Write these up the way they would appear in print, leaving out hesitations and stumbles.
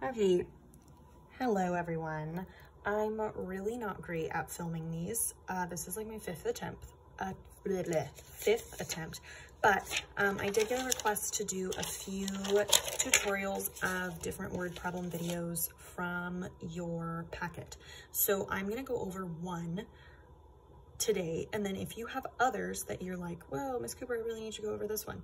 Okay, hello everyone. I'm really not great at filming these. This is like my fifth attempt, but I did get a request to do a few tutorials of different word problem videos from your packet. So I'm gonna go over one today, and then if you have others that you're like, well, Miss Cooper, I really need to go over this one,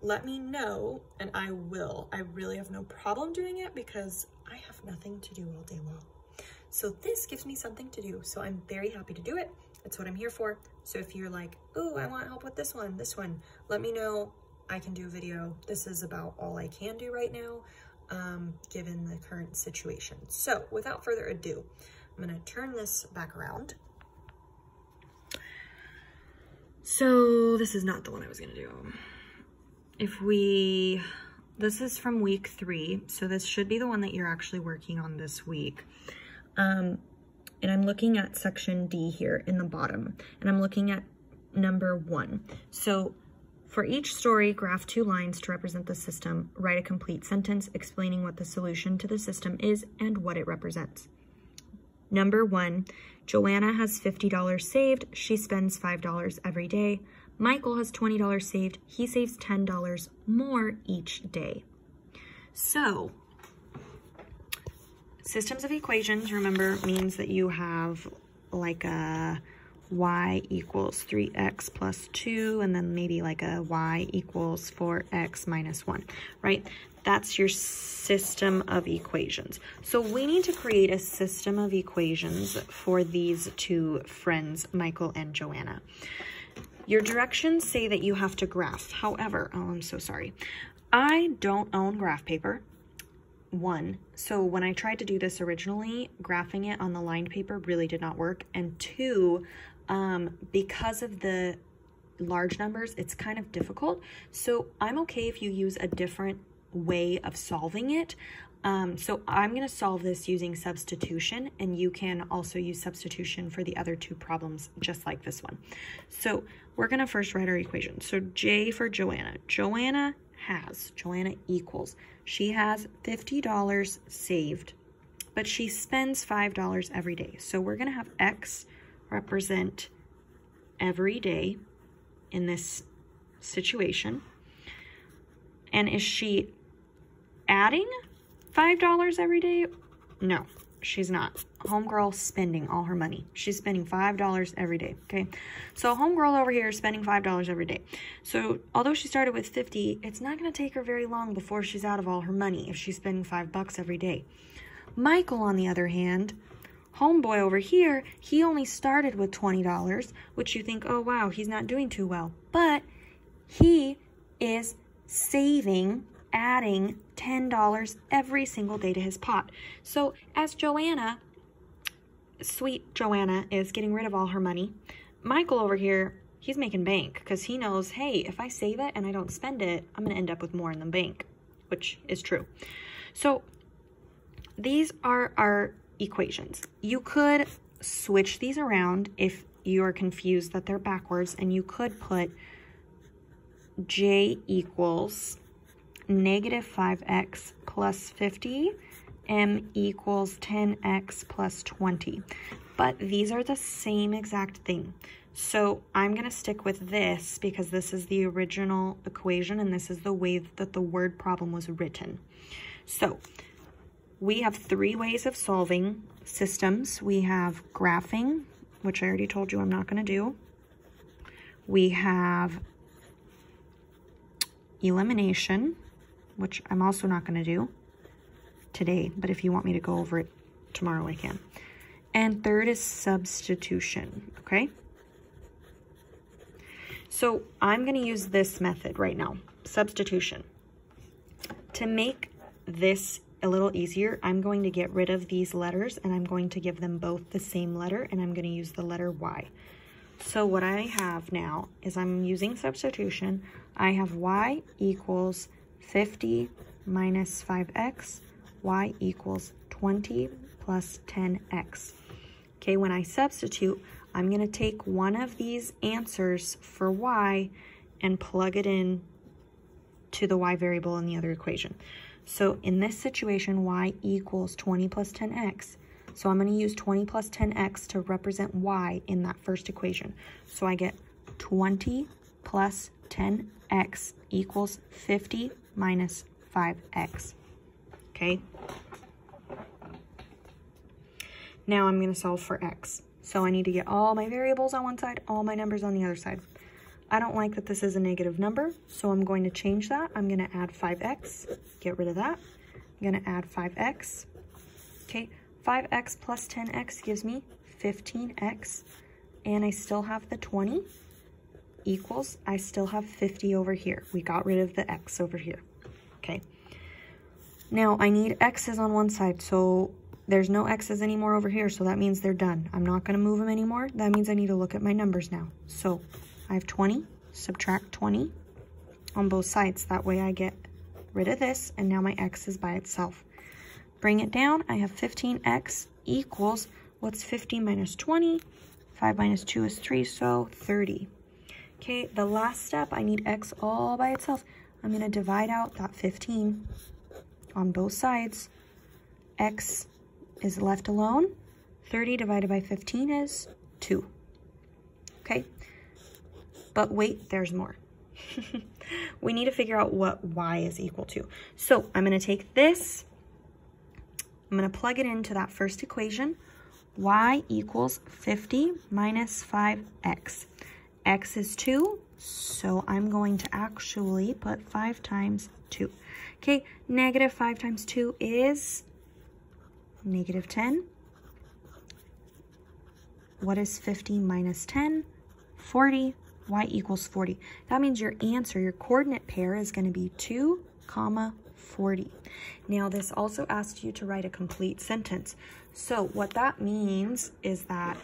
let me know and I will. I really have no problem doing it because I have nothing to do all day long. So this gives me something to do. So I'm very happy to do it. That's what I'm here for. So if you're like, oh, I want help with this one, let me know. I can do a video. This is about all I can do right now, given the current situation. So without further ado, I'm gonna turn this back around. So this is not the one I was gonna do. This is from week 3, so this should be the one that you're actually working on this week. And I'm looking at section D here in the bottom, and I'm looking at number 1. So for each story, graph 2 lines to represent the system, write a complete sentence explaining what the solution to the system is and what it represents. Number 1, Joanna has $50 saved. She spends $5 every day. Michael has $20 saved. He saves $10 more each day. So, systems of equations, remember, means that you have like a y equals 3x plus 2, and then maybe like a y equals 4x minus 1, right? That's your system of equations. So we need to create a system of equations for these two friends, Michael and Joanna. Your directions say that you have to graph. However, oh, I'm so sorry. I don't own graph paper, 1. So when I tried to do this originally, graphing it on the lined paper really did not work. And 2, because of the large numbers, it's kind of difficult. So I'm okay if you use a different way of solving it. So I'm going to solve this using substitution, and you can also use substitution for the other 2 problems just like this one. So we're going to first write our equation. So J for Joanna. Joanna equals, she has $50 saved, but she spends $5 every day. So we're going to have X represent every day in this situation. And is she adding $5 every day? No, she's not. Homegirl spending all her money. She's spending $5 every day, okay? So homegirl over here is spending $5 every day. So although she started with 50, it's not gonna take her very long before she's out of all her money if she's spending $5 every day. Michael, on the other hand, homeboy over here, he only started with $20, which you think, oh wow, he's not doing too well. But he is adding $10 every single day to his pot. So as Joanna, sweet Joanna, is getting rid of all her money, Michael over here, he's making bank because he knows, hey, if I save it and I don't spend it, I'm gonna end up with more in the bank, which is true. So these are our equations. You could switch these around if you're confused that they're backwards, and you could put J equals negative 5x plus 50, M equals 10x plus 20. But these are the same exact thing. So I'm going to stick with this because this is the original equation and this is the way that the word problem was written. So we have 3 ways of solving systems. We have graphing, which I already told you I'm not going to do. We have elimination, which I'm also not going to do today, but if you want me to go over it tomorrow, I can. And third is substitution, okay? So I'm going to use this method right now, substitution. To make this a little easier, I'm going to get rid of these letters and I'm going to give them both the same letter, and I'm going to use the letter Y. So what I have now is I'm using substitution. I have Y equals 50 minus 5x, y equals 20 plus 10x. Okay, when I substitute, I'm going to take one of these answers for y and plug it in to the y variable in the other equation. So in this situation, y equals 20 plus 10x. So I'm going to use 20 plus 10x to represent y in that first equation. So I get 20 plus 10x equals 50 minus 5x. Okay? Now I'm going to solve for x. So I need to get all my variables on one side, all my numbers on the other side. I don't like that this is a negative number, so I'm going to change that. I'm going to add 5x, get rid of that. I'm going to add 5x. Okay, 5x plus 10x gives me 15x, and I still have the 20 equals, I still have 50 over here. We got rid of the x over here. Okay, now I need x's on one side, so there's no x's anymore over here, so that means they're done. I'm not going to move them anymore. That means I need to look at my numbers now. So I have 20, subtract 20 on both sides. That way I get rid of this, and now my x is by itself. Bring it down. I have 15x equals, what's 50 minus 20? 5 minus 2 is 3, so 30. Okay, the last step, I need x all by itself. I'm going to divide out that 15 on both sides. X is left alone. 30 divided by 15 is 2. Okay? But wait, there's more. We need to figure out what y is equal to. So I'm going to take this, I'm going to plug it into that first equation. Y equals 50 minus 5x. X is 2, so I'm going to actually put 5 times 2. Okay, negative 5 times 2 is negative 10. What is 50 minus 10? 40. Y equals 40. That means your answer, your coordinate pair is going to be 2, 40. Now this also asks you to write a complete sentence. So what that means is that,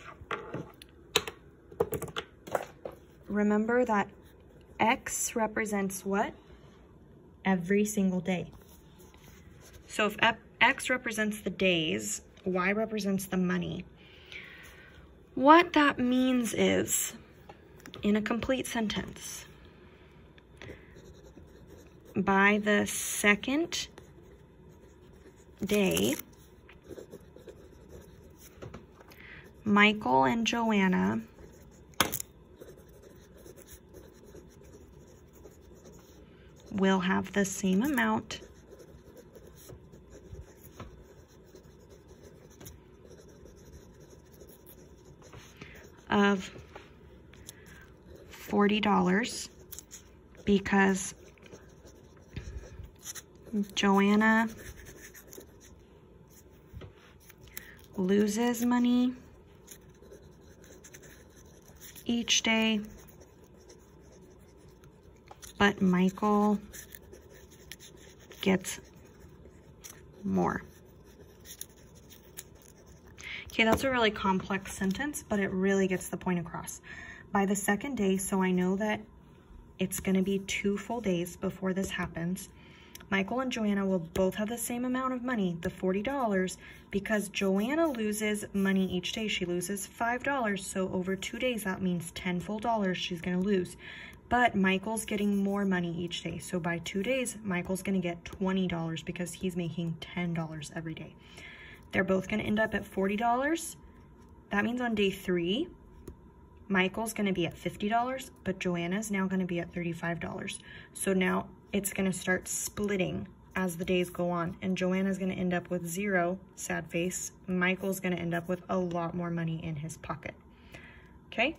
remember that x represents what? Every single day. So if x represents the days, y represents the money. What that means is, in a complete sentence, by the second day, Michael and Joanna will have the same amount of $40 because Joanna loses money each day, but Michael gets more. Okay, that's a really complex sentence, but it really gets the point across. By the second day, so I know that it's going to be 2 full days before this happens, Michael and Joanna will both have the same amount of money, the $40, because Joanna loses money each day. She loses $5, so over 2 days, that means 10 full dollars she's going to lose. But Michael's getting more money each day, so by 2 days, Michael's going to get $20 because he's making $10 every day. They're both going to end up at $40. That means on day 3, Michael's going to be at $50, but Joanna's now going to be at $35. So now it's going to start splitting as the days go on, and Joanna's going to end up with 0, sad face. Michael's going to end up with a lot more money in his pocket. Okay?